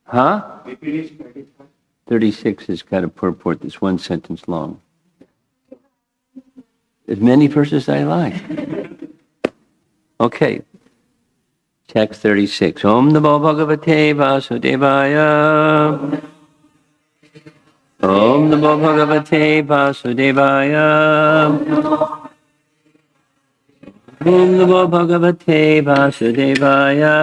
Huh? 36 has got a purport that's one sentence long. As many verses I like. Okay. Text 36. Om Namo Bhagavate Vasudevaya. Om Namo Bhagavate Vasudevaya. Om Namo Bhagavate Vasudevaya.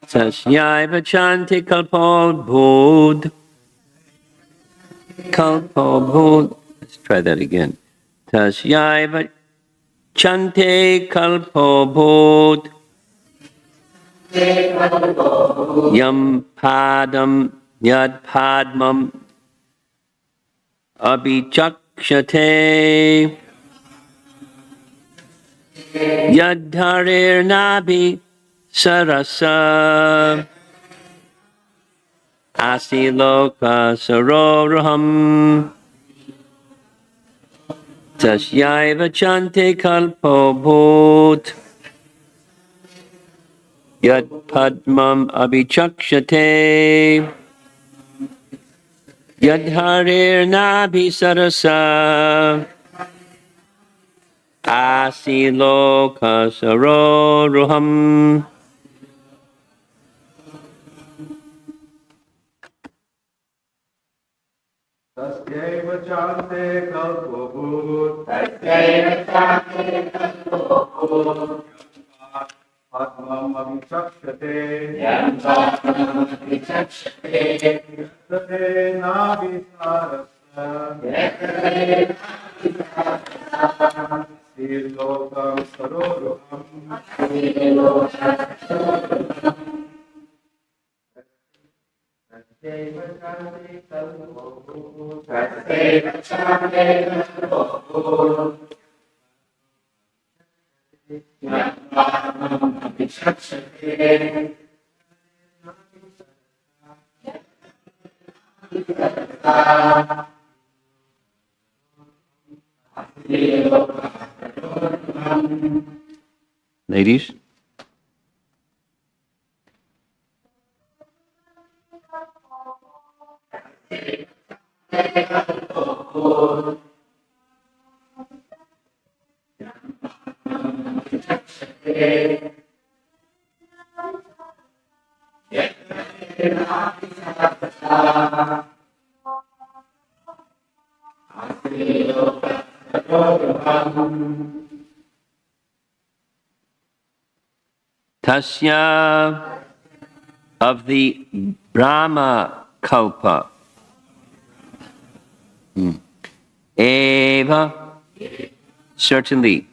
Tasyai Vachanti Kalpo Bhud. Kalpo Bhud. Let's try that again. Tasyai Vachante Kalpo Bhud. Yam Padam Yad Padmam Abhichakshate Yad Harir Nabi Sarasa Asiloka Saroruham Tasyai Vachante Kalpo Bhut Yad Padmam Abhichakshate Yad Harir Nabi Sarasa Asiloka Saroruham. Tasyaiva chante kalpo bhut. Padmam abhichakshate. Yate nabi sarasa. Sirlokam saroruham. Tasyaiva chante kalpo bhut. Ladies? Tasya of the Brahma Kalpa. Eva, certainly.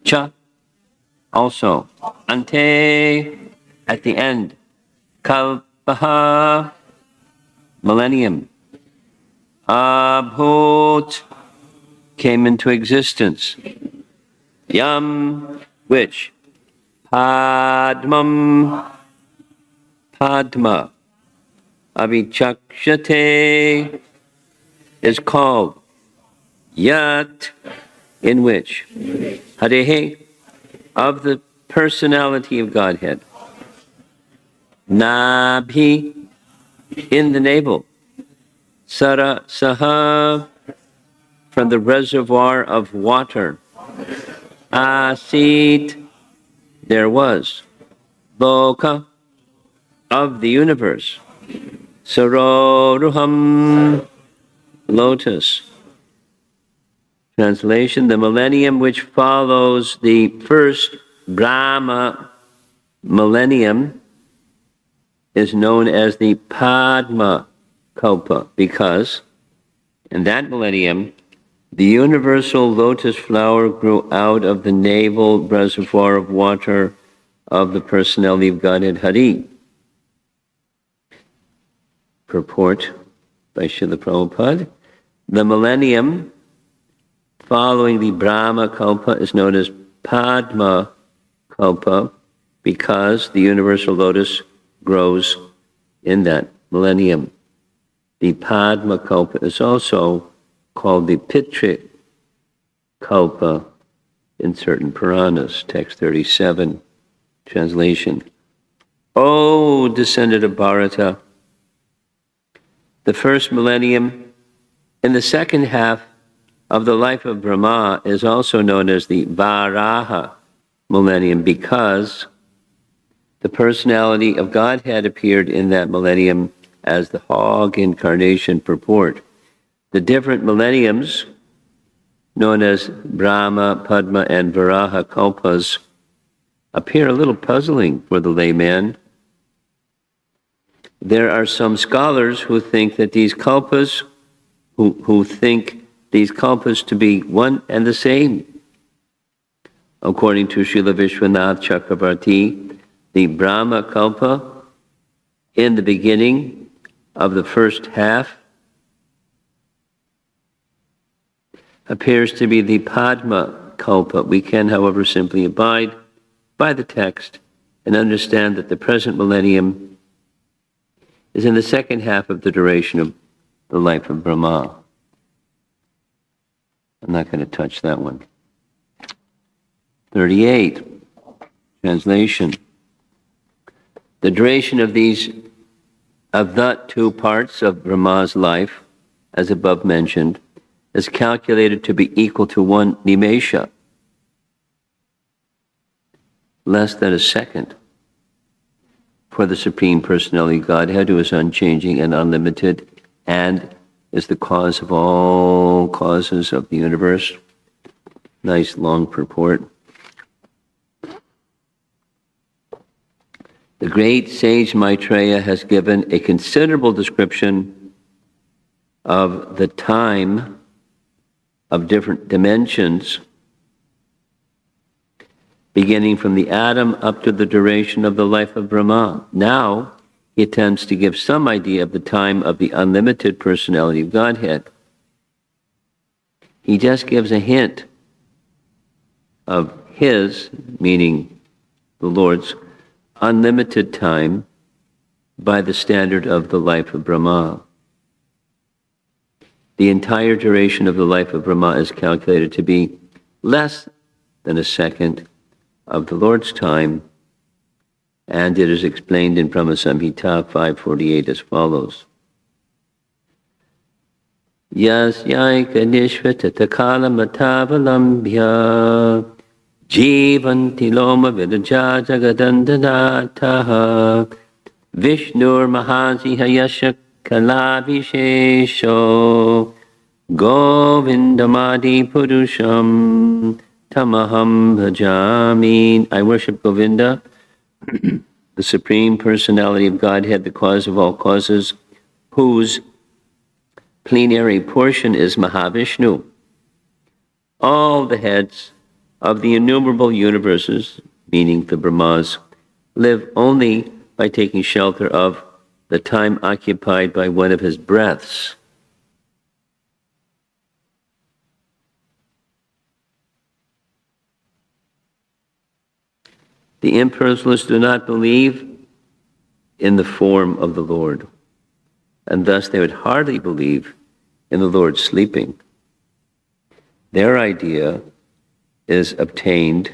Cha, also. Ante, at the end. Kalpaha, millennium. Abhut, came into existence. Yam, which? Padmam, Padma, Abhichakshate, is called. Yat, in which? Harehe, of the personality of Godhead. Nabhi, in the navel. Sara Saha, from the reservoir of water. Asit, there was. Loka, of the universe. Saroruham, lotus. Translation, the millennium which follows the first Brahma millennium is known as the Padma Kalpa because in that millennium, the universal lotus flower grew out of the navel reservoir of water of the personality of Godhead Hari. Purport by Srila Prabhupada. The millennium following the Brahma Kalpa is known as Padma Kalpa because the universal lotus grows in that millennium. The Padma Kalpa is also called the Pitri Kalpa in certain Puranas, text 37, Translation. O descendant of Bharata, the first millennium in the second half of the life of Brahma is also known as the Varaha millennium because the personality of Godhead appeared in that millennium as the hog incarnation purport. The different millenniums, known as Brahma, Padma, and Varaha Kalpas, appear a little puzzling for the layman. There are some scholars who think that these kalpas, who think these kalpas to be one and the same. According to Srila Vishwanath Chakravarti, the Brahma kalpa in the beginning of the first half appears to be the Padma kalpa. We can, however, simply abide by the text and understand that the present millennium is in the second half of the duration of the life of Brahma. I'm not going to touch that one. 38. Translation. The duration of the two parts of Brahma's life, as above mentioned, is calculated to be equal to 1 nimesha, less than a second, for the Supreme Personality of Godhead, who is unchanging and unlimited, and is the cause of all causes of the universe. Nice long purport. The great sage Maitreya has given a considerable description of the time of different dimensions, beginning from the atom up to the duration of the life of Brahma. Now, he attempts to give some idea of the time of the unlimited personality of Godhead. He just gives a hint of his, meaning the Lord's, unlimited time by the standard of the life of Brahma. The entire duration of the life of Brahma is calculated to be less than a second of the Lord's time, and it is explained in Brahma Samhita 548 as follows. Yasyaika nishvata takala matavalambhya jivanti loma vidaja jagadandanataha Vishnur mahaziha yasha kalabhishesho govindamadi purusham tamaham bhajami. I worship Govinda, the Supreme Personality of Godhead, the cause of all causes, whose plenary portion is Mahavishnu. All the heads of the innumerable universes, meaning the Brahmas, live only by taking shelter of the time occupied by one of his breaths. The impersonalists do not believe in the form of the Lord, and thus they would hardly believe in the Lord sleeping. Their idea is obtained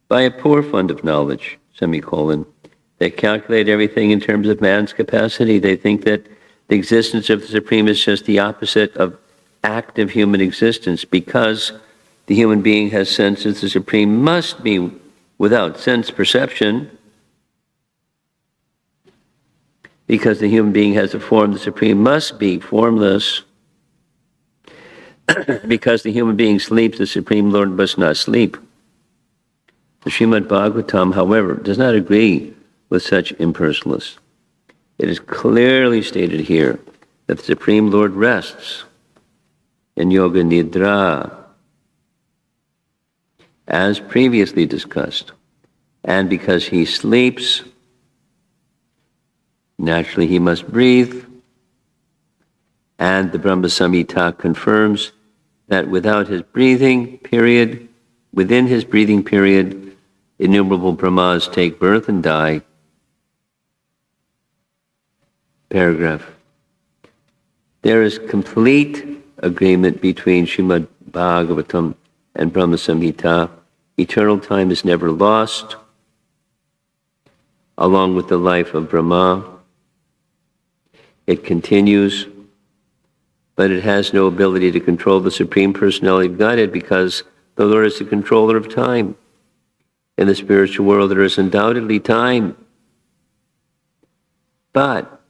by a poor fund of knowledge, semicolon. They calculate everything in terms of man's capacity. They think that the existence of the Supreme is just the opposite of active human existence. Because the human being has senses, the Supreme must be without sense perception. Because the human being has a form, the Supreme must be formless. Because the human being sleeps, the Supreme Lord must not sleep. The Srimad Bhagavatam, however, does not agree with such impersonalists. It is clearly stated here that the Supreme Lord rests in Yoga Nidra, as previously discussed. And because he sleeps, naturally he must breathe. And the Brahma Samhita confirms that without his breathing period, within his breathing period, innumerable Brahmas take birth and die. Paragraph. There is complete agreement between Srimad Bhagavatam and Brahma Samhita. Eternal time is never lost. along with the life of Brahma. It continues, but it has no ability to control the Supreme Personality of Godhead because the Lord is the controller of time. In the spiritual world, there is undoubtedly time, but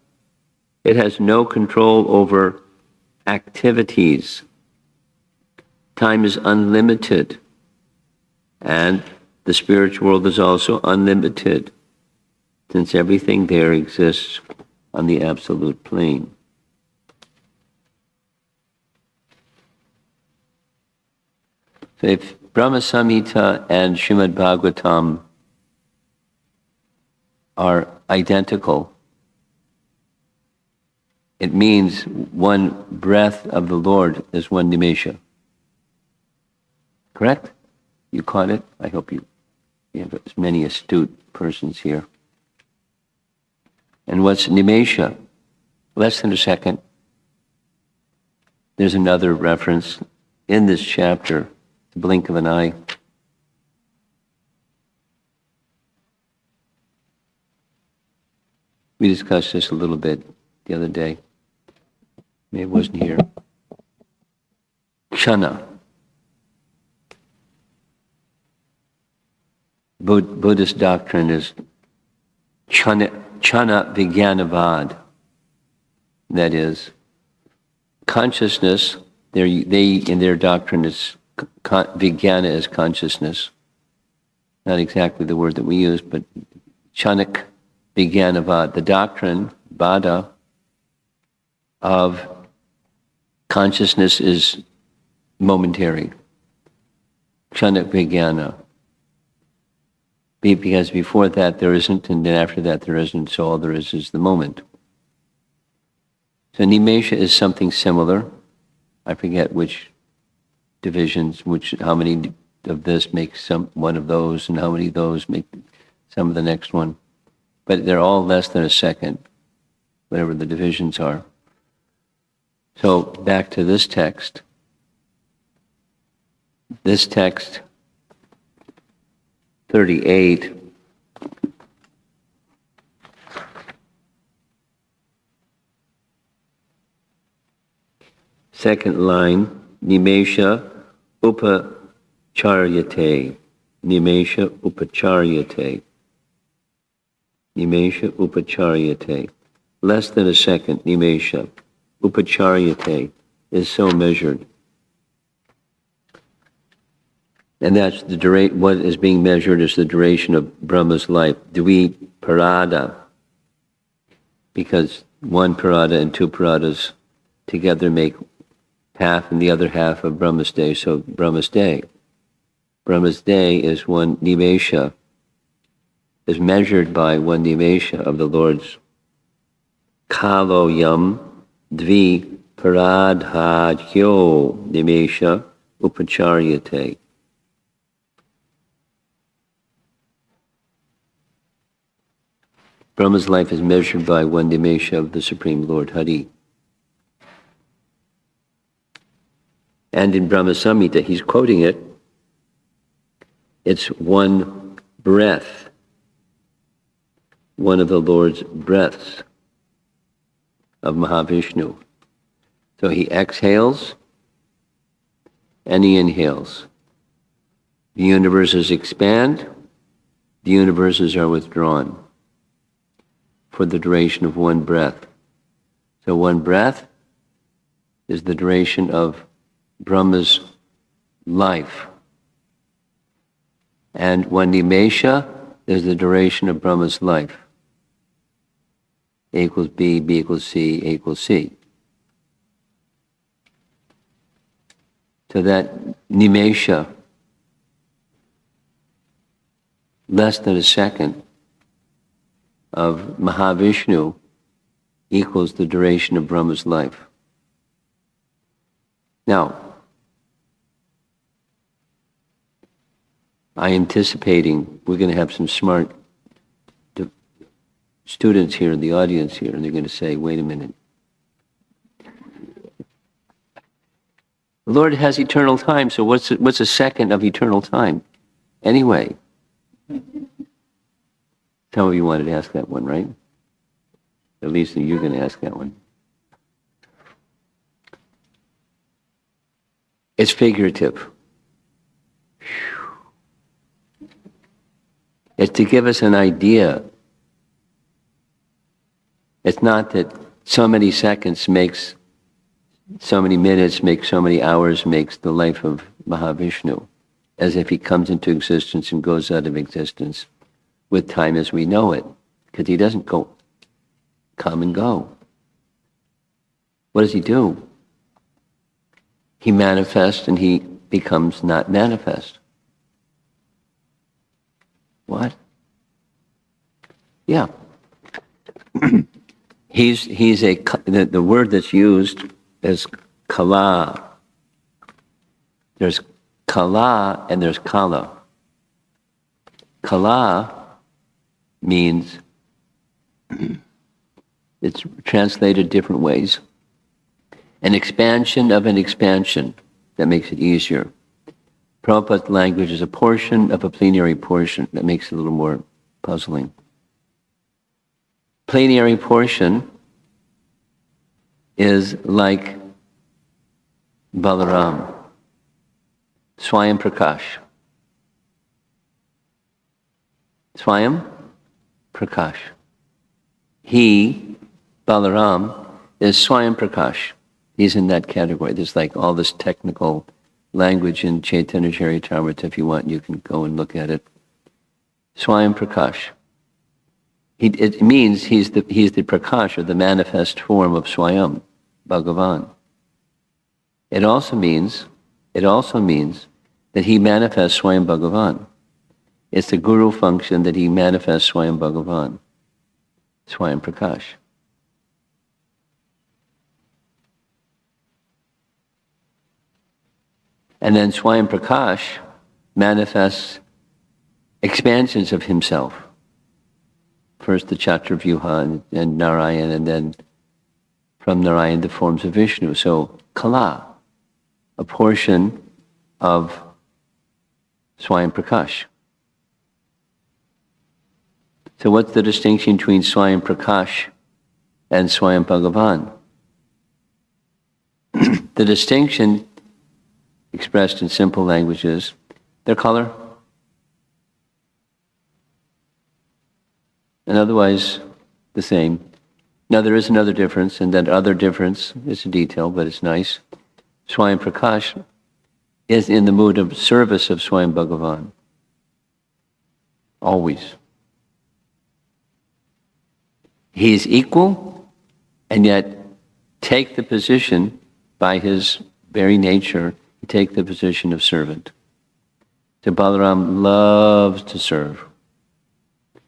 it has no control over activities. Time is unlimited, and the spiritual world is also unlimited, since everything there exists on the absolute plane. So if Brahma Samhita and Srimad Bhagavatam are identical, it means one breath of the Lord is one nimesha. Correct? You caught it? I hope you have as many astute persons here. And what's nimesha? Less than a second. There's another reference in this chapter, the blink of an eye. We discussed this a little bit the other day. Maybe it wasn't here. Kshana. Buddhist doctrine is Chana Vijnanavad. That is, consciousness, they in their doctrine is Vijnana is consciousness. Not exactly the word that we use, but Chanak Vijnanavad, the doctrine, Vada, of consciousness is momentary. Chanak Vijnana. Because before that there isn't, and then after that there isn't, so all there is the moment. So nimesha is something similar. I forget which divisions, how many of this makes one of those, and how many of those make some of the next one. But they're all less than a second, whatever the divisions are. So back to this text. This text, 38, second line, nimesha upacharyate. Nimesha upacharyate. Nimesha upacharyate. Less than a second, nimesha. Upacharyate is so measured. And that's the duration. What is being measured is the duration of Brahma's life. Dvi parada. Because one parada and two paradas together make half and the other half of Brahma's day. So Brahma's day. Brahma's day is one nimesha, is measured by one nimesha of the Lord's kalo yam dvi paradhadhyo nimesha upacharyate. Brahma's life is measured by one nimesha of the Supreme Lord, Hari. And in Brahma Samhita, he's quoting it, it's one breath, one of the Lord's breaths of Mahavishnu. So he exhales and he inhales. The universes expand, the universes are withdrawn for the duration of one breath. So one breath is the duration of Brahma's life. And one nimesha is the duration of Brahma's life. A equals B, B equals C, A equals C. So that nimesha, less than a second, of Mahavishnu equals the duration of Brahma's life. Now, I'm anticipating we're going to have some smart students here in the audience here, and they're going to say, wait a minute. The Lord has eternal time, so what's a second of eternal time? Anyway. Some of you wanted to ask that one, right? At least you're going to ask that one. It's figurative. It's to give us an idea. It's not that so many seconds makes so many minutes, makes so many hours, makes the life of Mahavishnu, as if he comes into existence and goes out of existence with time as we know it, because he doesn't come and go. What does he do? He manifests and he becomes not manifest. What? Yeah. The word that's used is kala. There's kala and there's kala. Kala means, it's translated different ways. An expansion of an expansion, that makes it easier. Prabhupada's language is a portion of a plenary portion, that makes it a little more puzzling. Plenary portion is like Balaram, Swayam Prakash. Swayam Prakash. He, Balaram, is Swayam Prakash. He's in that category. There's like all this technical language in Chaitanya Charitamrita. If you want, you can go and look at it. Swayam Prakash. It means he's the Prakash, or the manifest form of Swayam, Bhagavan. It also means that he manifests Swayam Bhagavan. It's the Guru function that he manifests Swayam Bhagavan, Swayam Prakash. And then Swayam Prakash manifests expansions of himself. First the Chaturvyuha and Narayan, and then from Narayan the forms of Vishnu. So Kala, a portion of Swayam Prakash. So what's the distinction between Swayam Prakash and Swayam Bhagavan? The distinction, expressed in simple languages, their color. And otherwise, the same. Now there is another difference, and that other difference is a detail, but it's nice. Swayam Prakash is in the mood of service of Swayam Bhagavan. Always. He is equal, and yet take the position, by his very nature, take the position of servant. So Balaram loves to serve.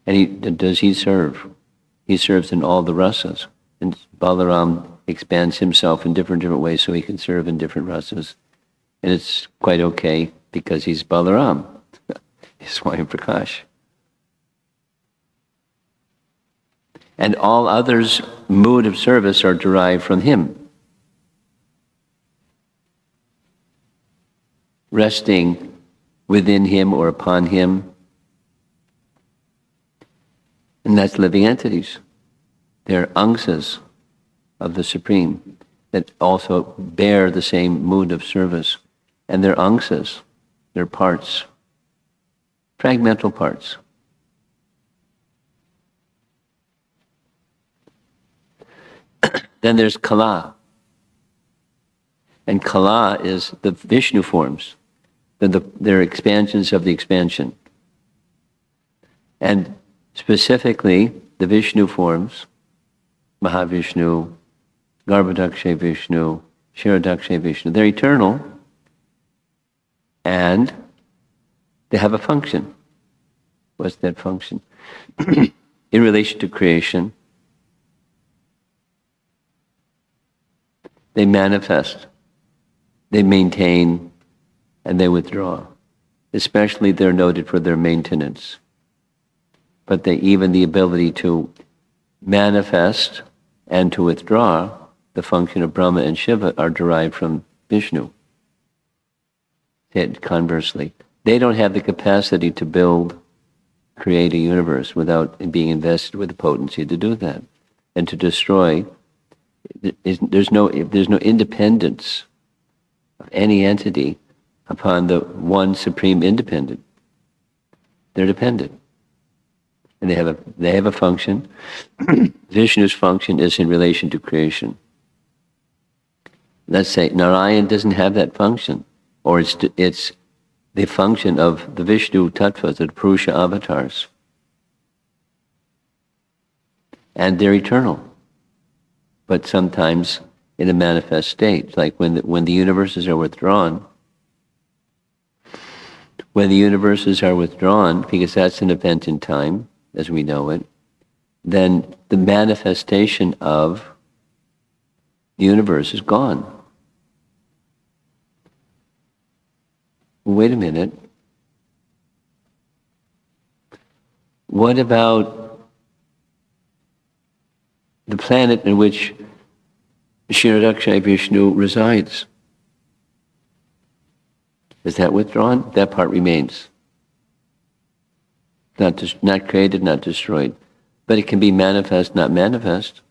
And does he serve? He serves in all the rasas. And Balaram expands himself in different ways so he can serve in different rasas. And it's quite okay because he's Balaram. He's Swayam Prakash. And all others' mood of service are derived from him. Resting within him or upon him. And that's living entities. They're angsas of the Supreme that also bear the same mood of service. And they're angsas, they're parts, fragmental parts. Then there's Kala. And Kala is the Vishnu forms. They're expansions of the expansion. And specifically, the Vishnu forms, Mahavishnu, Garbhodakshay Vishnu, Kshirodakshay Vishnu, they're eternal, and they have a function. What's that function? In relation to creation, they manifest, they maintain, and they withdraw. Especially they're noted for their maintenance. But even the ability to manifest and to withdraw, the function of Brahma and Shiva, are derived from Vishnu. Conversely, they don't have the capacity to build create a universe without being invested with the potency to do that. And to destroy, there's no independence of any entity upon the one supreme independent. They're dependent. And they have a function. Vishnu's function is in relation to creation. Let's say Narayan doesn't have that function, or it's the function of the Vishnu tattvas, the Purusha avatars. And they're eternal, but sometimes in a manifest state, like when the universes are withdrawn. When the universes are withdrawn, because that's an event in time, as we know it, then the manifestation of the universe is gone. Wait a minute. What about the planet in which Shrinakshay Vishnu resides? Is that withdrawn? That part remains. Not created, not destroyed. But it can be manifest, not manifest.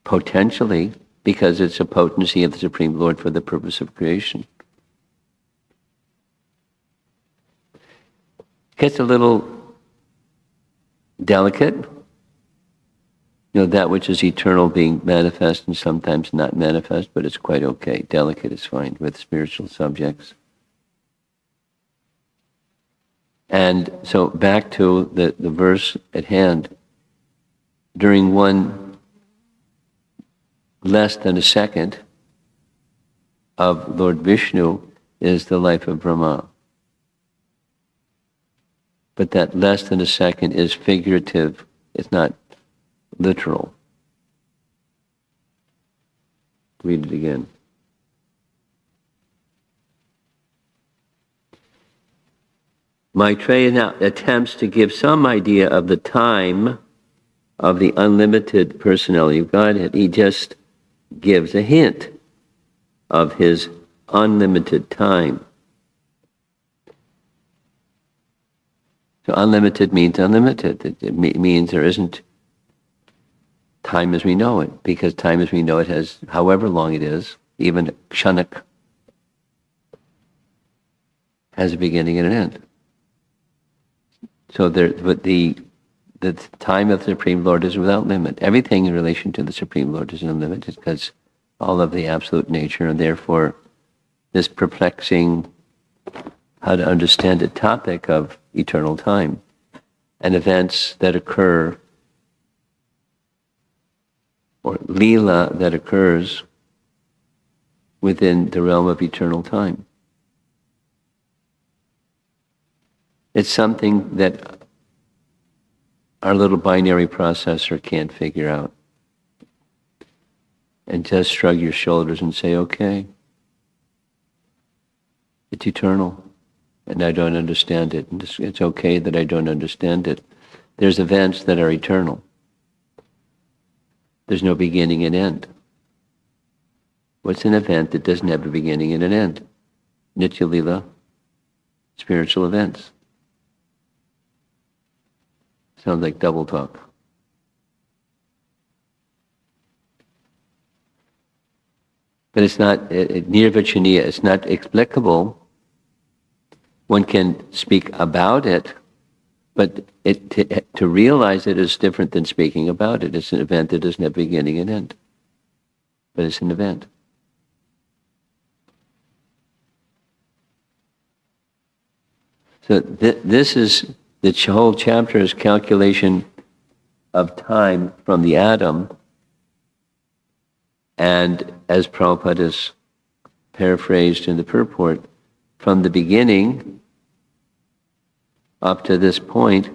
Potentially, because it's a potency of the Supreme Lord for the purpose of creation. Gets a little delicate. That which is eternal being manifest and sometimes not manifest, but it's quite okay. Delicate is fine with spiritual subjects. And so back to the verse at hand. During one less than a second of Lord Vishnu is the life of Brahma. But that less than a second is figurative. It's not literal. Read it again. Maitreya now attempts to give some idea of the time of the unlimited personality of Godhead. He just gives a hint of his unlimited time. So unlimited means unlimited. It means there isn't time as we know it, because time as we know it has, however long it is, even kshanak, has a beginning and an end. So but the time of the Supreme Lord is without limit. Everything in relation to the Supreme Lord is unlimited because all of the absolute nature, and therefore this perplexing how to understand a topic of eternal time and events that occur, or lila that occurs within the realm of eternal time. It's something that our little binary processor can't figure out. And just shrug your shoulders and say, okay, it's eternal, and I don't understand it. And it's okay that I don't understand it. There's events that are eternal. There's no beginning and end. What's an event that doesn't have a beginning and an end? Nitya Lila, spiritual events. Sounds like double talk. But it's not nirvachaniya, it's not explicable. One can speak about it, but to realize it is different than speaking about it. It's an event that doesn't have beginning and end. But it's an event. So this is, the whole chapter is calculation of time from the atom, and as Prabhupada has paraphrased in the purport, from the beginning up to this point,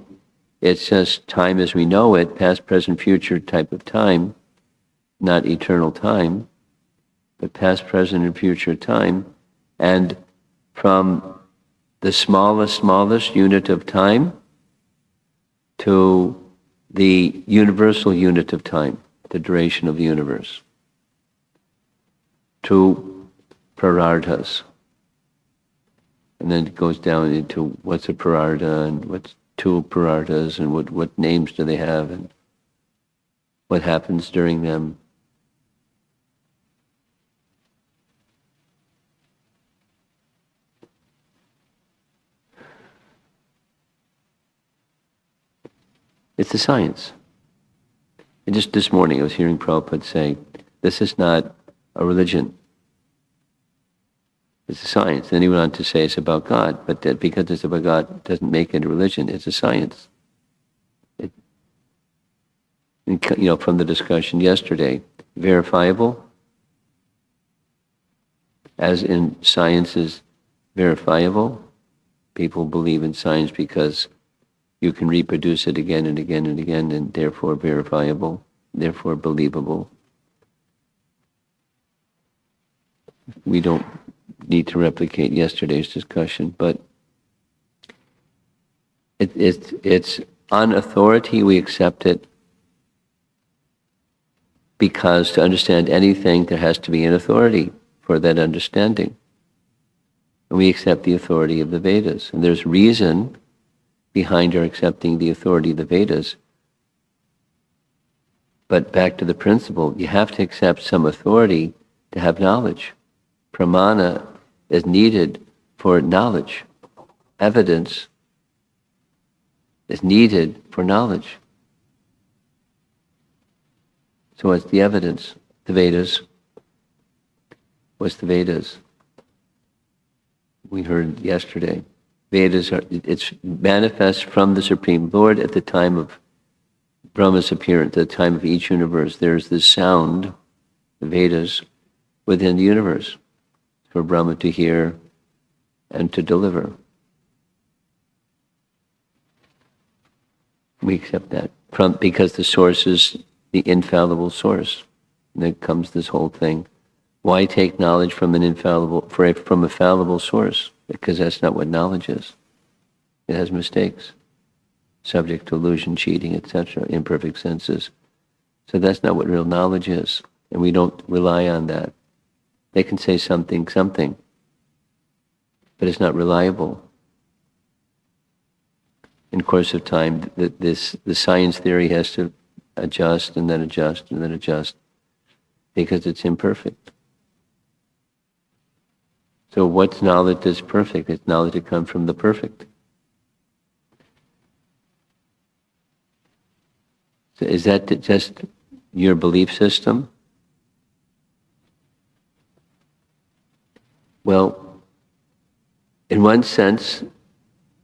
it's just time as we know it, past, present, future type of time, not eternal time, but past, present, and future time. And from the smallest unit of time to the universal unit of time, the duration of the universe, to prararthas. And then it goes down into what's a parartha and what's two pararthas and what names do they have and what happens during them. It's a science. And just this morning I was hearing Prabhupada say, this is not a religion. It's a science. Then he went on to say it's about God, but that because it's about God doesn't make it a religion. It's a science. From the discussion yesterday, verifiable, as in science is verifiable. People believe in science because you can reproduce it again and again and again, and therefore verifiable, therefore believable. We don't need to replicate yesterday's discussion, but it's on authority. We accept it because to understand anything, there has to be an authority for that understanding. And we accept the authority of the Vedas. And there's reason behind our accepting the authority of the Vedas. But back to the principle, you have to accept some authority to have knowledge. Pramana is needed for knowledge. Evidence is needed for knowledge. So what's the evidence? The Vedas. What's the Vedas? We heard yesterday. Vedas it's manifest from the Supreme Lord at the time of Brahma's appearance, at the time of each universe. There's this sound, the Vedas, within the universe for Brahma to hear and to deliver. We accept that because the source is the infallible source. And then comes this whole thing. Why take knowledge from a fallible source? Because that's not what knowledge is. It has mistakes, subject to illusion, cheating, etc., imperfect senses. So that's not what real knowledge is, and we don't rely on that. They can say something, but it's not reliable. In course of time, the science theory has to adjust and then adjust and then adjust because it's imperfect. So what's knowledge that's perfect? It's knowledge that comes from the perfect. So is that just your belief system? Well, in one sense,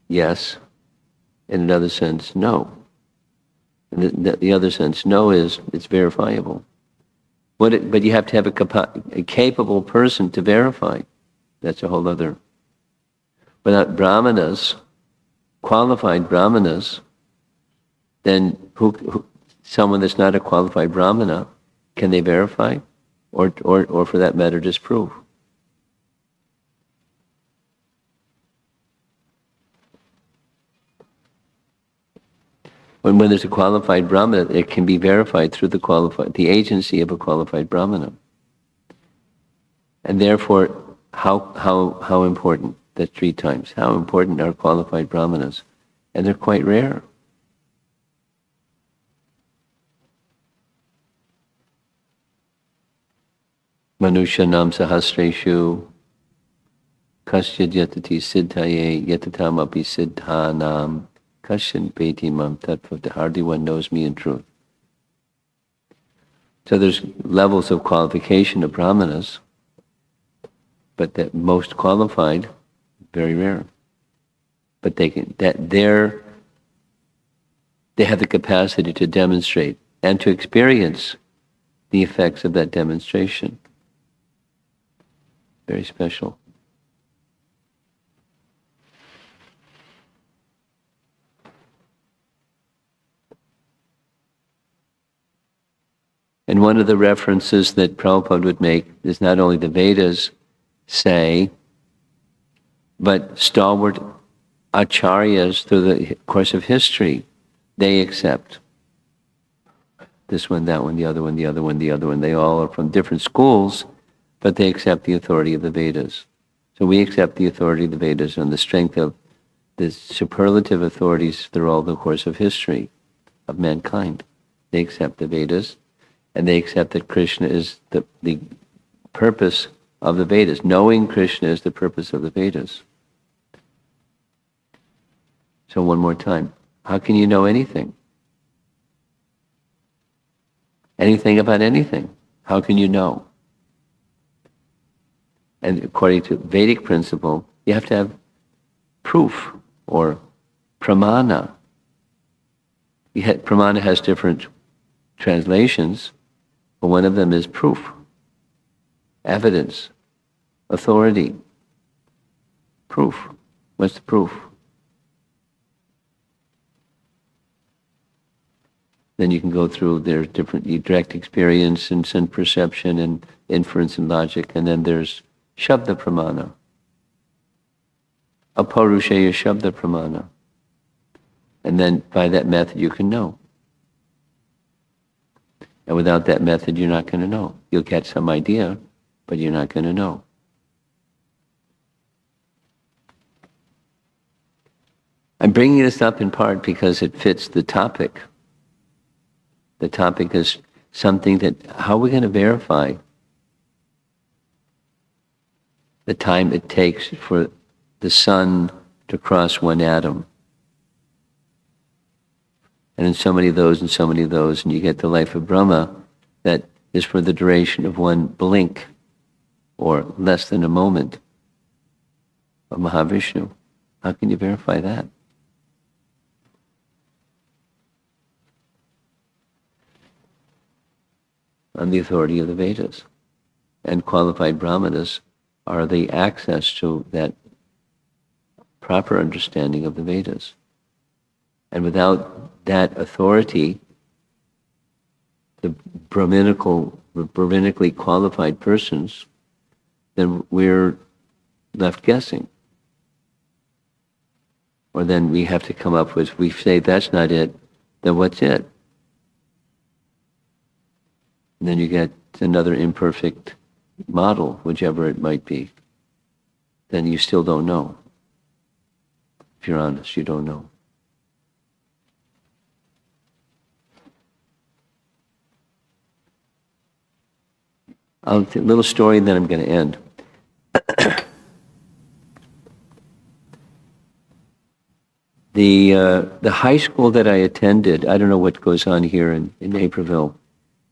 yes. In another sense, no. And the other sense, no, is it's verifiable. But you have to have a capable person to verify. That's a whole other. Without brahmanas, qualified brahmanas, then someone that's not a qualified brahmana, can they verify? Or for that matter, disprove? When there's a qualified brahmana, it can be verified through the agency of a qualified brahmana. And therefore, how important? That's 3 times. How important are qualified brahmanas? And they're quite rare. Manushanam sahasreshu kasyad yatati siddhaye yatatam api siddhanam kasyan beti mam tattva. Hardly one knows me in truth. So there's levels of qualification of brahmanas, but the most qualified, very rare. But they have the capacity to demonstrate and to experience the effects of that demonstration. Very special. And one of the references that Prabhupada would make is not only the Vedas say, but stalwart acharyas through the course of history, they accept. This one, that one, the other one, the other one, the other one. They all are from different schools, but they accept the authority of the Vedas. So we accept the authority of the Vedas on the strength of the superlative authorities through all the course of history of mankind. They accept the Vedas, and they accept that Krishna is the purpose of the Vedas. Knowing Krishna is the purpose of the Vedas. So one more time. How can you know anything? Anything about anything? How can you know? And according to Vedic principle, you have to have proof or pramana. Pramana has different translations, but one of them is proof, evidence, authority. Proof. What's the proof? Then you can go through, there's different direct experience and sense perception and inference and logic, and then there's Shabda Pramana. Aparusheya Shabda Pramana. And then by that method you can know. And without that method you're not going to know. You'll get some idea, but you're not going to know. I'm bringing this up in part because it fits the topic. The topic is something that, how are we going to verify the time it takes for the sun to cross one atom? And then so many of those and so many of those, and you get the life of Brahma that is for the duration of one blink or less than a moment of Mahavishnu. How can you verify that? On the authority of the Vedas. And qualified brahmanas are the access to that proper understanding of the Vedas. And without that authority, the Brahmanically qualified persons, then we're left guessing. Or then we have to come up with, if we say that's not it, then what's it? And then you get another imperfect model, whichever it might be. Then you still don't know. If you're honest, you don't know. A little story, and then I'm going to end. The high school that I attended, I don't know what goes on here in Naperville,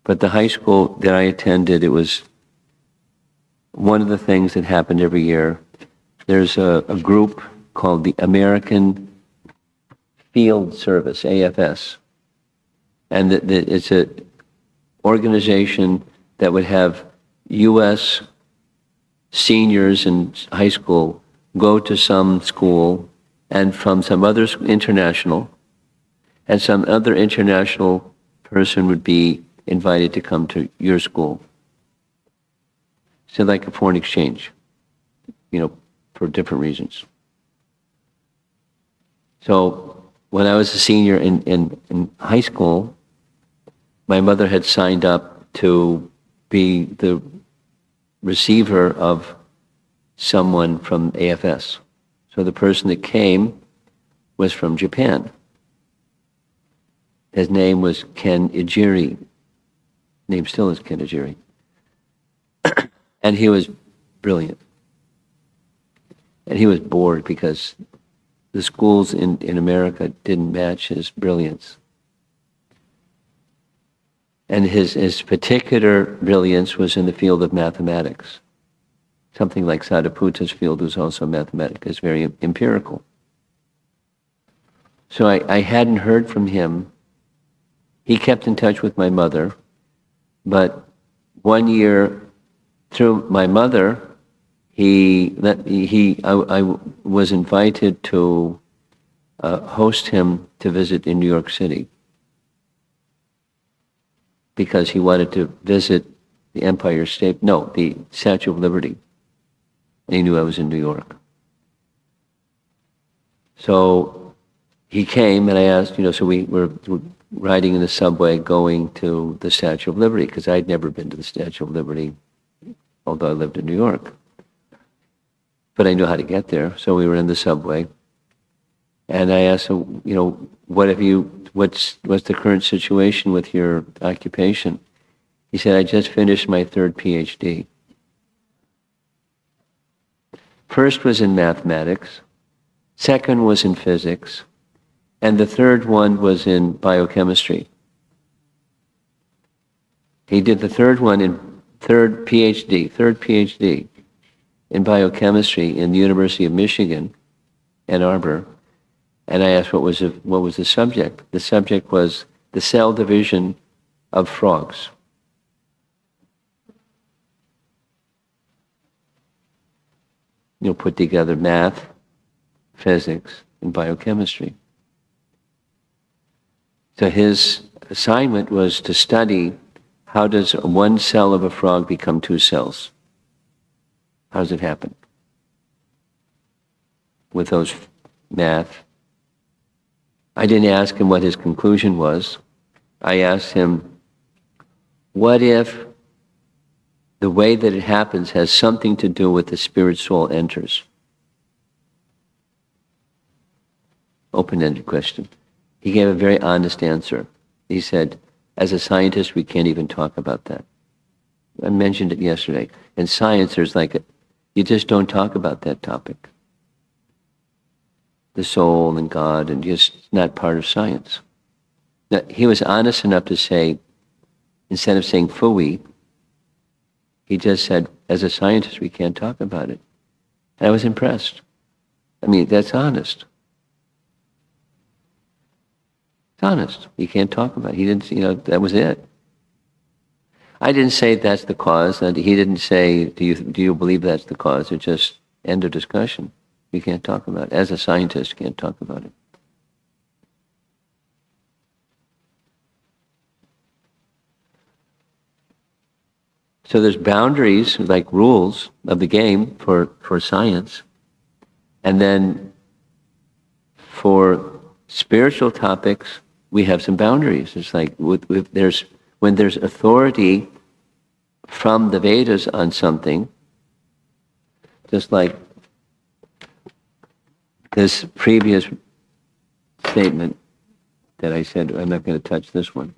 but the high school that I attended, it was one of the things that happened every year. There's a group called the American Field Service, AFS. And it's an organization that would have U.S. seniors in high school go to some school, and from some other international, and some other international person would be invited to come to your school. So like a foreign exchange, for different reasons. So when I was a senior in high school, my mother had signed up to be the receiver of someone from AFS. So the person that came was from Japan. His name was Ken Ijiri. Name still is Ken Ijiri. And he was brilliant. And he was bored because the schools in America didn't match his brilliance. And his particular brilliance was in the field of mathematics. Something like Sadaputa's field was also mathematics. It's very empirical. So I hadn't heard from him. He kept in touch with my mother, but one year through my mother, I was invited to host him to visit in New York City because he wanted to visit the the Statue of Liberty. And he knew I was in New York. So he came and I asked, so we were riding in the subway going to the Statue of Liberty because I'd never been to the Statue of Liberty, although I lived in New York. but I knew how to get there. So we were in the subway. And I asked him, what's the current situation with your occupation? He said, I just finished my third PhD. First was in mathematics, second was in physics, and the third one was in biochemistry. He did the third PhD in biochemistry in the University of Michigan, Ann Arbor. And I asked what was the subject. The subject was the cell division of frogs. Put together math, physics, and biochemistry. So his assignment was to study how does one cell of a frog become two cells. How does it happen? With those math. I didn't ask him what his conclusion was. I asked him, what if the way that it happens has something to do with the spirit soul enters? Open-ended question. He gave a very honest answer. He said, as a scientist, we can't even talk about that. I mentioned it yesterday. In science, you just don't talk about that topic. The soul and God, and just not part of science. Now, he was honest enough to say, instead of saying phooey, he just said, as a scientist, we can't talk about it. And I was impressed. I mean, that's honest. It's honest. You can't talk about it. He didn't, that was it. I didn't say that's the cause. And he didn't say, do you believe that's the cause? It's just end of discussion. You can't talk about it. As a scientist, you can't talk about it. So there's boundaries, like rules of the game for science. And then for spiritual topics, we have some boundaries. It's like when there's authority from the Vedas on something, just like this previous statement that I said, I'm not going to touch this one,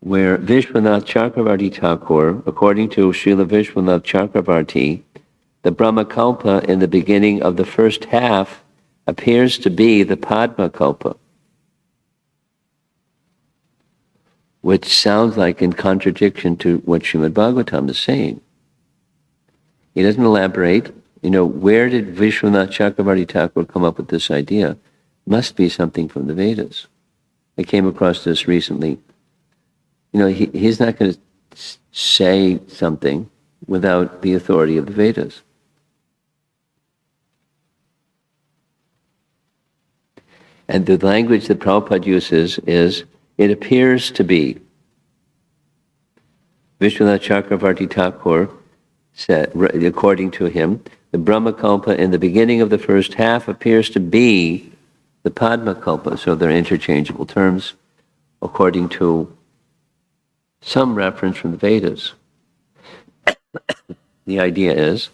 where Vishwanath Chakravarti Thakur, according to Srila Vishwanath Chakravarti, the Brahmakalpa in the beginning of the first half appears to be the Padmakalpa, which sounds like in contradiction to what Srimad Bhagavatam is saying. He doesn't elaborate. Where did Vishwanath Chakravarti Thakur come up with this idea? Must be something from the Vedas. I came across this recently. He's not going to say something without the authority of the Vedas. And the language that Prabhupada uses is, it appears to be. Vishwanath Chakravarti Thakur said, according to him, the Brahmakalpa in the beginning of the first half appears to be the Padmakalpa. So they're interchangeable terms according to some reference from the Vedas. The idea is,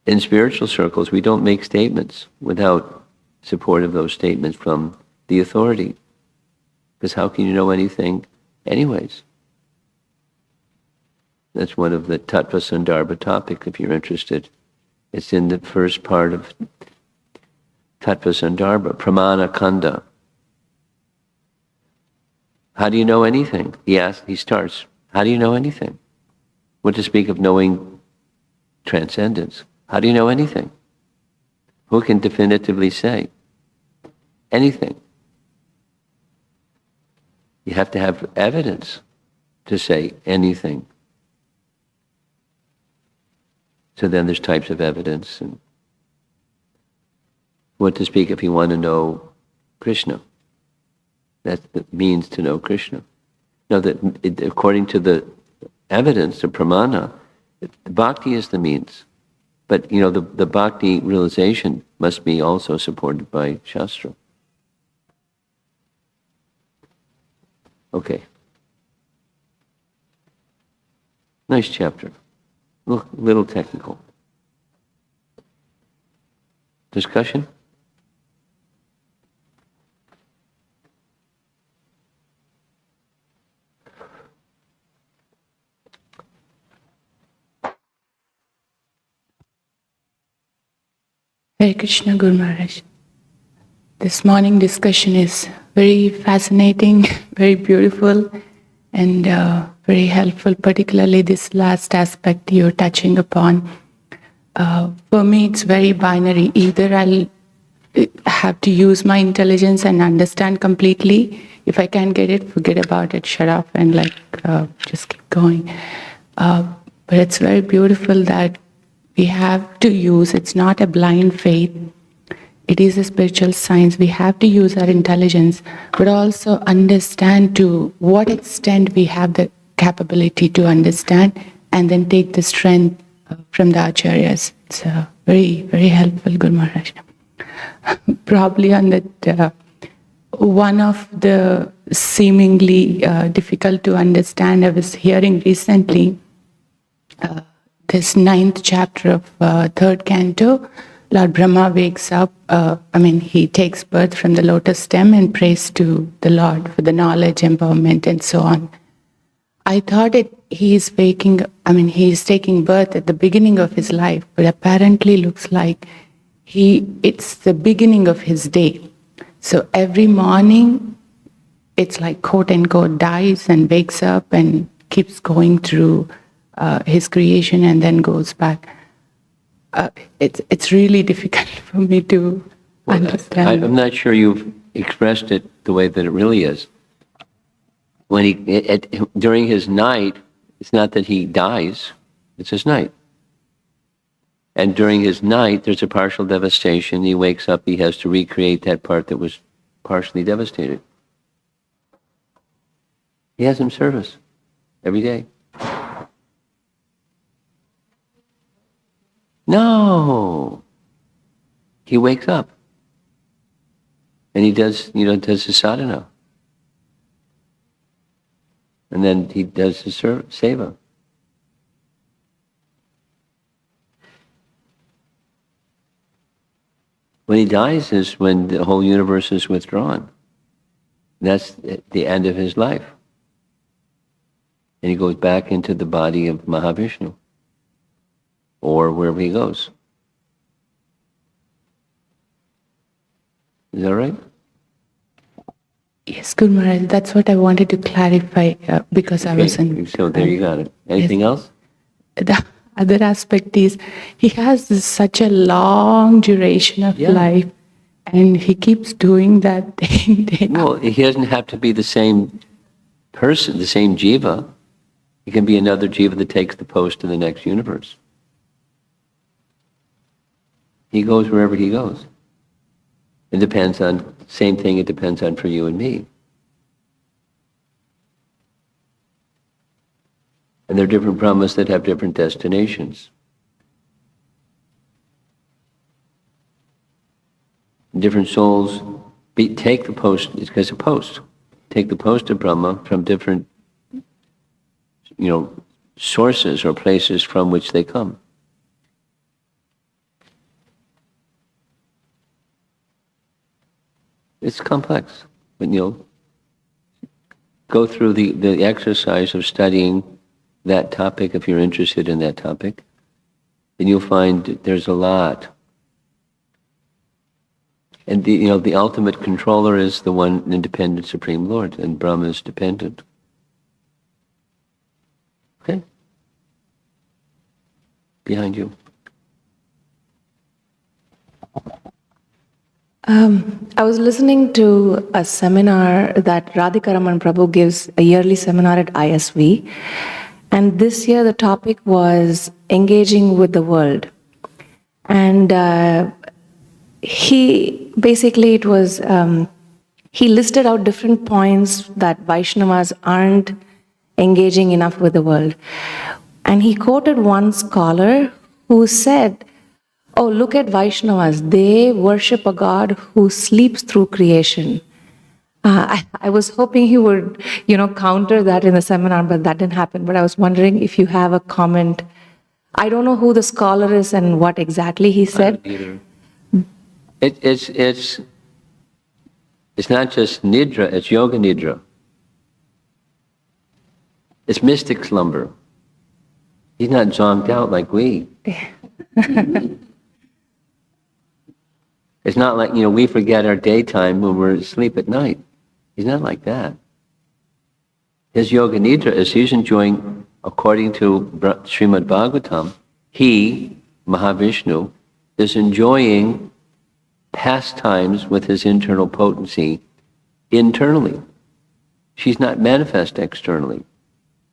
in spiritual circles, we don't make statements without support of those statements from the authority. Because how can you know anything anyways? That's one of the Tattva Sandarbha topic, if you're interested. It's in the first part of Tattva Sandarbha, Pramana Kanda. How do you know anything? He starts, how do you know anything? What to speak of knowing transcendence? How do you know anything? Who can definitively say anything? You have to have evidence to say anything. So then there's types of evidence. And what to speak if you want to know Krishna? That means to know Krishna. Now, according to the evidence, the pramana, bhakti is the means. But, the bhakti realization must be also supported by Shastra. Okay. Nice chapter. Little technical. Discussion? Hare Krishna Guru Maharaj. This morning discussion is very fascinating, very beautiful, and very helpful, particularly this last aspect you're touching upon. For me, it's very binary. Either I'll have to use my intelligence and understand completely. If I can't get it, forget about it, shut off, and just keep going. But it's very beautiful that we have to use, it's not a blind faith. It is a spiritual science. We have to use our intelligence, but also understand to what extent we have the capability to understand and then take the strength from the acharyas. It's very, very helpful, Guru Maharaj. Probably on that, one of the seemingly difficult to understand, I was hearing recently, this 9th chapter of 3rd canto, Lord Brahma wakes up, he takes birth from the lotus stem and prays to the Lord for the knowledge, empowerment, and so on. I thought he's taking birth at the beginning of his life, but apparently looks like it's the beginning of his day. So every morning, it's like quote unquote dies and wakes up and keeps going through his creation and then goes back. It's really difficult for me to understand. I'm not sure you've expressed it the way that it really is. When during his night, it's not that he dies, it's his night. And during his night, there's a partial devastation. He wakes up, he has to recreate that part that was partially devastated. He has him service every day. No. He wakes up. And he does his sadhana. And then he does his seva. When he dies is when the whole universe is withdrawn. That's the end of his life. And he goes back into the body of Mahavishnu. Or wherever he goes. Is that right? Yes, Guru Maharaj, that's what I wanted to clarify because I wasn't... So there you got it. Anything else? The other aspect is, he has such a long duration of life, and he keeps doing that thing. Well, he doesn't have to be the same person, the same jiva. He can be another jiva that takes the post in the next universe. He goes wherever he goes. It depends on, same thing it depends on for you and me. And there are different Brahmas that have different destinations. Different souls take the post, it's because of post. Take the post of Brahma from different, sources or places from which they come. It's complex, but go through the exercise of studying that topic if you're interested in that topic, and you'll find there's a lot. And the ultimate controller is the one independent Supreme Lord, and Brahma is dependent. Okay? Behind you. I was listening to a seminar that Radhika Raman Prabhu gives, a yearly seminar at ISV. And this year the topic was engaging with the world. And he listed out different points that Vaishnavas aren't engaging enough with the world. And he quoted one scholar who said, oh, look at Vaishnavas. They worship a God who sleeps through creation. I was hoping he would, counter that in the seminar, but that didn't happen. But I was wondering if you have a comment I don't know who the scholar is and what exactly he I said. don't either. It's not just nidra, it's yoga nidra. It's mystic slumber. He's not zonked out like we. It's not like, we forget our daytime when we're asleep at night. He's not like that. His yoga nidra is he's enjoying, according to Srimad Bhagavatam, he, Mahavishnu, is enjoying pastimes with his internal potency internally. She's not manifest externally.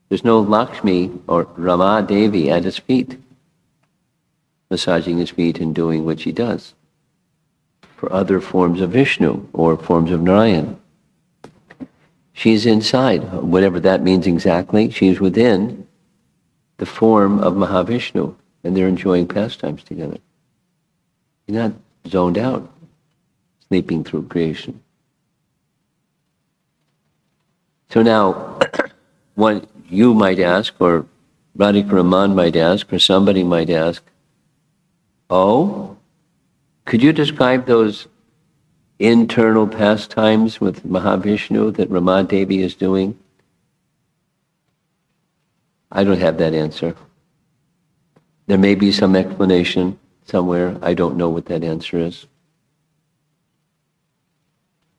There's no Lakshmi or Rama Devi at his feet, massaging his feet and doing what she does for other forms of Vishnu or forms of Narayan. She's inside, whatever that means exactly. She's within the form of Mahavishnu, and they're enjoying pastimes together. You're not zoned out, sleeping through creation. So now, what you might ask, or Radhika Raman might ask, or somebody might ask, oh, could you describe those internal pastimes with Mahavishnu that Rama Devi is doing? I don't have that answer. There may be some explanation somewhere. I don't know what that answer is.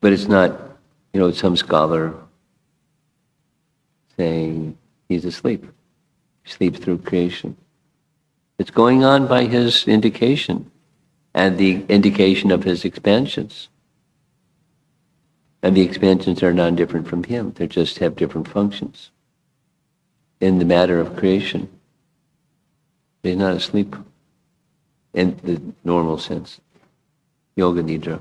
But it's not, some scholar saying he's asleep. He sleeps through creation. It's going on by his indication and the indication of his expansions. And the expansions are non-different from him. They just have different functions in the matter of creation. He's not asleep in the normal sense. Yoga nidra.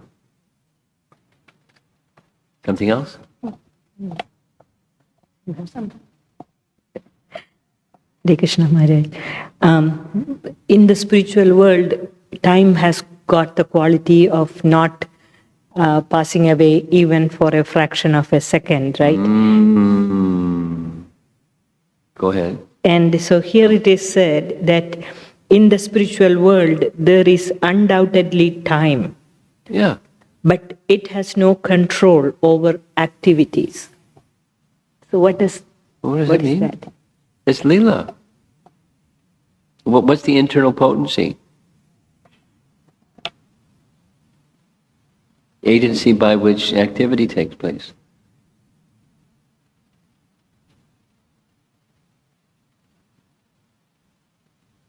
Something else? You have something? Hare Krishna Maharaj. In the spiritual world, time has got the quality of not passing away even for a fraction of a second, right? Go ahead. And so here it is said that in the spiritual world, there is undoubtedly time. Yeah. But it has no control over activities. So what does it mean? That? It's lila. What's the internal potency? Agency by which activity takes place.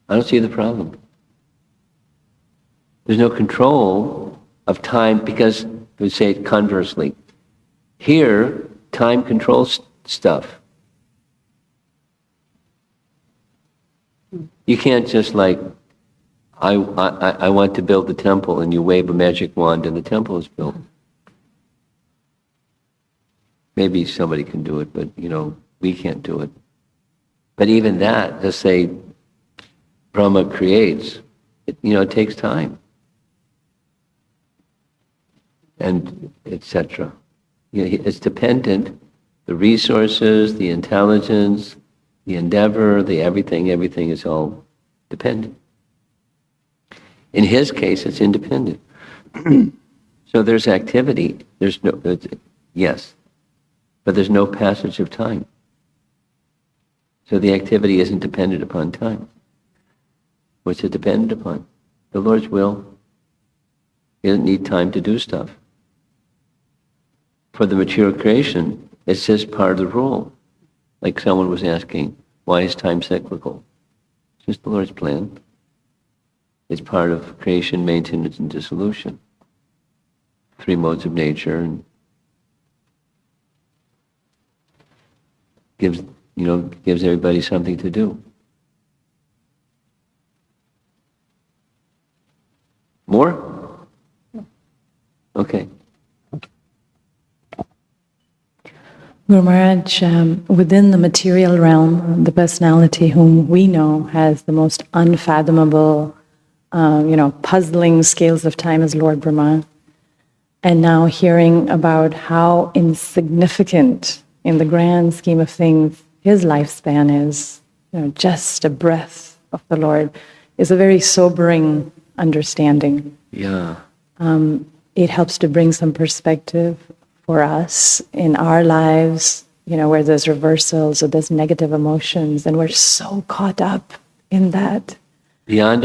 I don't see the problem. There's no control of time because, we say it conversely, here, time controls stuff. You can't just I want to build the temple, and you wave a magic wand and the temple is built. Maybe somebody can do it, but we can't do it. But even that, let's say Brahma creates, it takes time. And etc. It's dependent, the resources, the intelligence, the endeavor, the everything is all dependent. In his case, it's independent. So there's activity, yes, but there's no passage of time. So the activity isn't dependent upon time. What's it dependent upon? The Lord's will. He doesn't need time to do stuff. For the mature creation, it's just part of the rule. Like someone was asking, why is time cyclical? It's just the Lord's plan. It's part of creation, maintenance, and dissolution. 3 modes of nature, and gives everybody something to do. More? Okay. Guru Maharaj, within the material realm, the personality whom we know has the most unfathomable, puzzling scales of time is Lord Brahma. And now hearing about how insignificant in the grand scheme of things his lifespan is, just a breath of the Lord is a very sobering understanding. Yeah. It helps to bring some perspective for us in our lives, where there's reversals or there's negative emotions, and we're so caught up in that. Beyond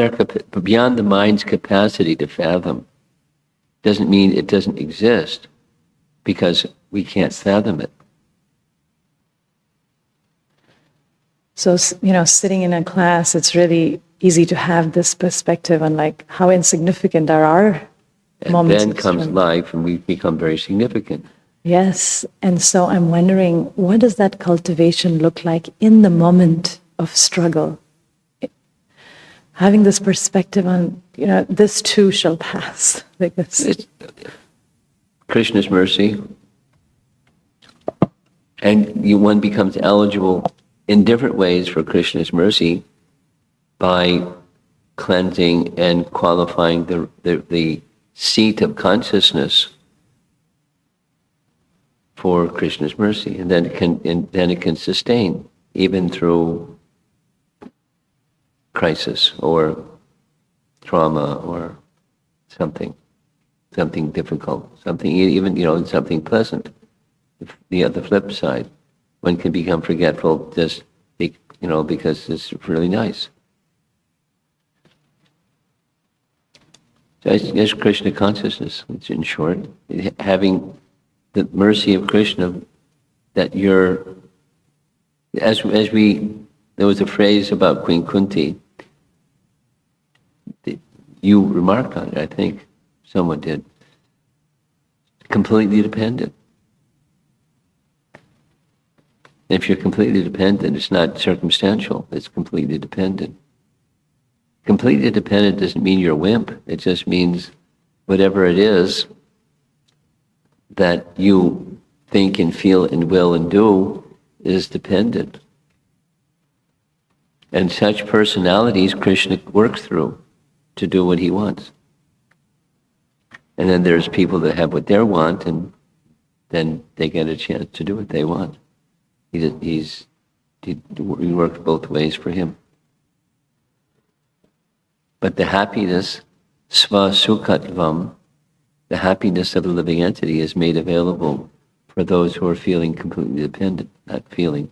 the mind's capacity to fathom doesn't mean it doesn't exist, because we can't fathom it. So, sitting in a class, it's really easy to have this perspective on how insignificant are our And moments. then of comes strength. life, and we become very significant. Yes, and so I'm wondering, what does that cultivation look like in the moment of struggle? Having this perspective on, this too shall pass. It's Krishna's mercy, and one becomes eligible in different ways for Krishna's mercy by cleansing and qualifying the seat of consciousness for Krishna's mercy, and then it can sustain even through crisis or trauma or something difficult, something even something pleasant. The flip side, one can become forgetful just because it's really nice. So it's Krishna consciousness. It's in short, having the mercy of Krishna, that there was a phrase about Queen Kunti. You remarked on it, I think. Someone did. Completely dependent. And if you're completely dependent, it's not circumstantial, it's completely dependent. Completely dependent doesn't mean you're a wimp. It just means whatever it is that you think and feel and will and do is dependent. And such personalities Krishna works through to do what he wants. And then there's people that have what they want, and then they get a chance to do what they want. He works both ways for him. But the happiness, sva-sukhatvam, the happiness of a living entity is made available for those who are feeling completely dependent, not feeling.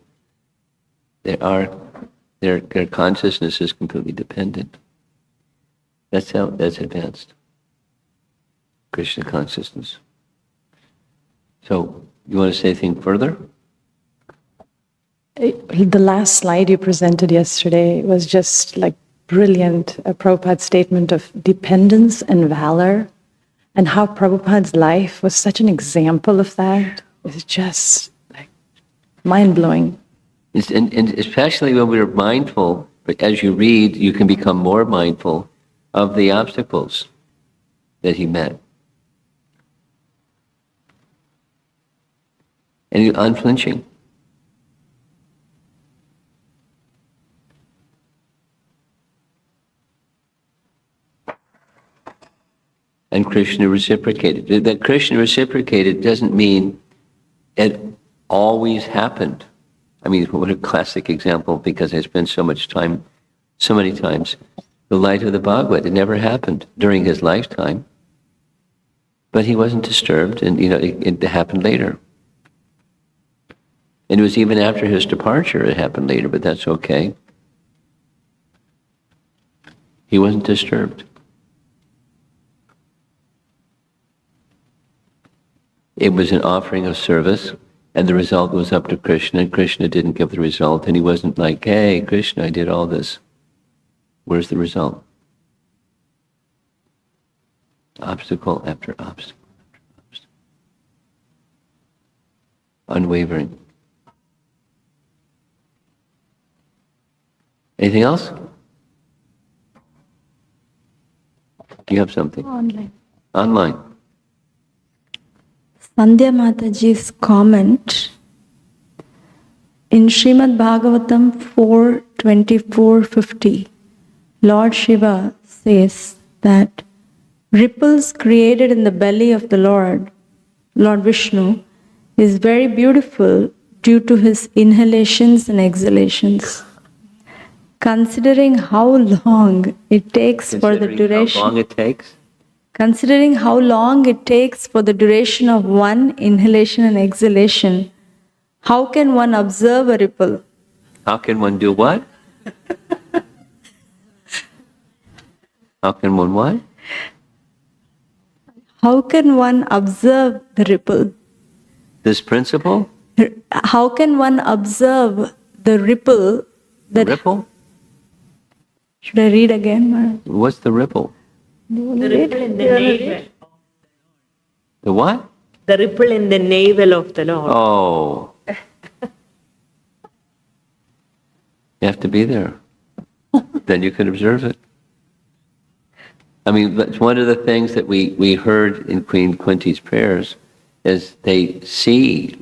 Their consciousness is completely dependent. That's advanced. Krishna consciousness. So, you want to say anything further? The last slide you presented yesterday was just brilliant, a Prabhupada's statement of dependence and valor, and how Prabhupada's life was such an example of that. It's just mind-blowing. And especially when we're mindful, but as you read, you can become more mindful of the obstacles that he met. And you're unflinching. And Krishna reciprocated. That Krishna reciprocated doesn't mean it always happened. I mean, what a classic example, because I spent so much time, so many times, the light of the Bhagavad. It never happened during his lifetime. But he wasn't disturbed, and it happened later. And it was even after his departure it happened later, but that's okay. He wasn't disturbed. It was an offering of service, and the result was up to Krishna, and Krishna didn't give the result, and he wasn't like, hey, Krishna, I did all this. Where's the result? Obstacle after obstacle after obstacle. Unwavering. Anything else? You have something? Online. Sandhya Mataji's comment in Srimad Bhagavatam 4.24.50, Lord Shiva says that ripples created in the belly of the Lord Vishnu, is very beautiful due to his inhalations and exhalations. considering how long it takes for the Considering duration. how long it takes? Considering how long it takes for the duration of one inhalation and exhalation, how can one observe a ripple? How can one do what? How can one what? How can one observe the ripple? This principle? How can one observe the ripple The that... ripple? Should I read again, Maharaj? What's the ripple? The ripple in the navel. The what? The ripple in the navel of the Lord. Oh. You have to be there. Then you can observe it. I mean, that's one of the things that we heard in Queen Kunti's prayers is they see.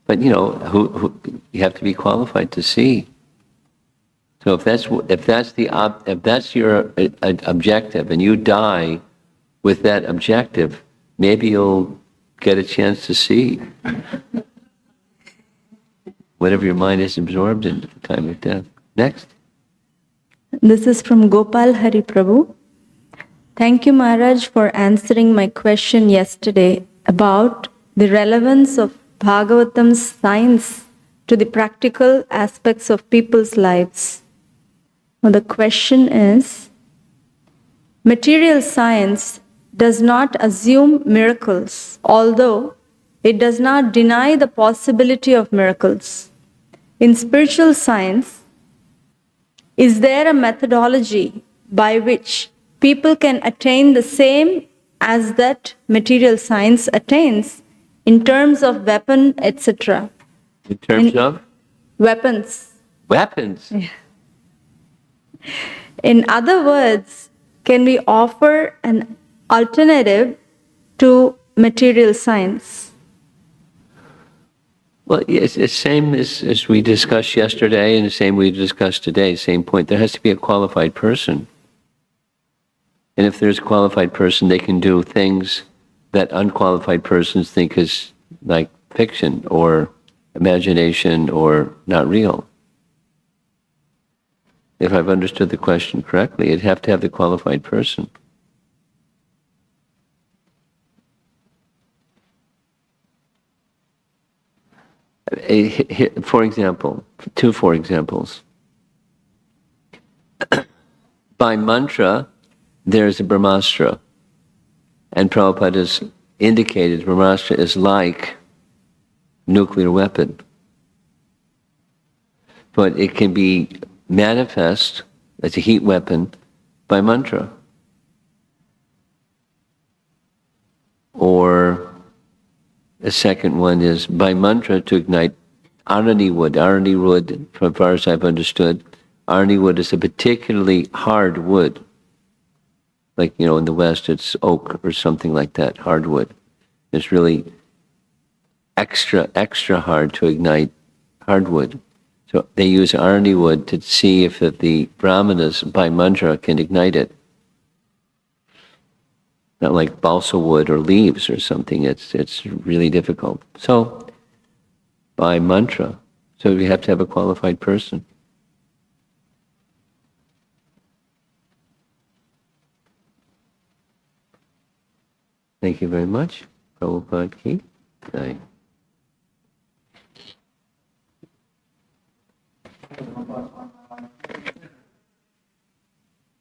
But you know, you have to be qualified to see. So if that's your objective, and you die with that objective, maybe you'll get a chance to see whatever your mind is absorbed in at the time of death. Next. This is from Gopal Hari Prabhu. Thank you, Maharaj, for answering my question yesterday about the relevance of Bhagavatam's science to the practical aspects of people's lives. Now, the question is, material science does not assume miracles, although it does not deny the possibility of miracles. In spiritual science, is there a methodology by which people can attain the same as that material science attains in terms of weapon, etc.? In terms of? Weapons. Weapons. In other words, can we offer an alternative to material science? Well, it's the same as we discussed yesterday and the same we discussed today, same point. There has to be a qualified person. And if there's a qualified person, they can do things that unqualified persons think is like fiction or imagination or not real. If I've understood the question correctly, it'd have to have the qualified person. For example, two examples. By mantra, there's a Brahmastra. And Prabhupada has indicated Brahmastra is like nuclear weapon. But it can be manifest as a heat weapon by mantra. Or the second one is by mantra to ignite arani wood. Arani wood, from as far as I've understood, arani wood is a particularly hard wood. Like, you know, in the West it's oak or something like that, hardwood. It's really extra hard to ignite hardwood. So they use arani wood to see if the brahmanas by mantra can ignite it. Not like balsa wood or leaves or something. It's really difficult. So by mantra, so you have to have a qualified person. Thank you very much. Prabhupada ki jai.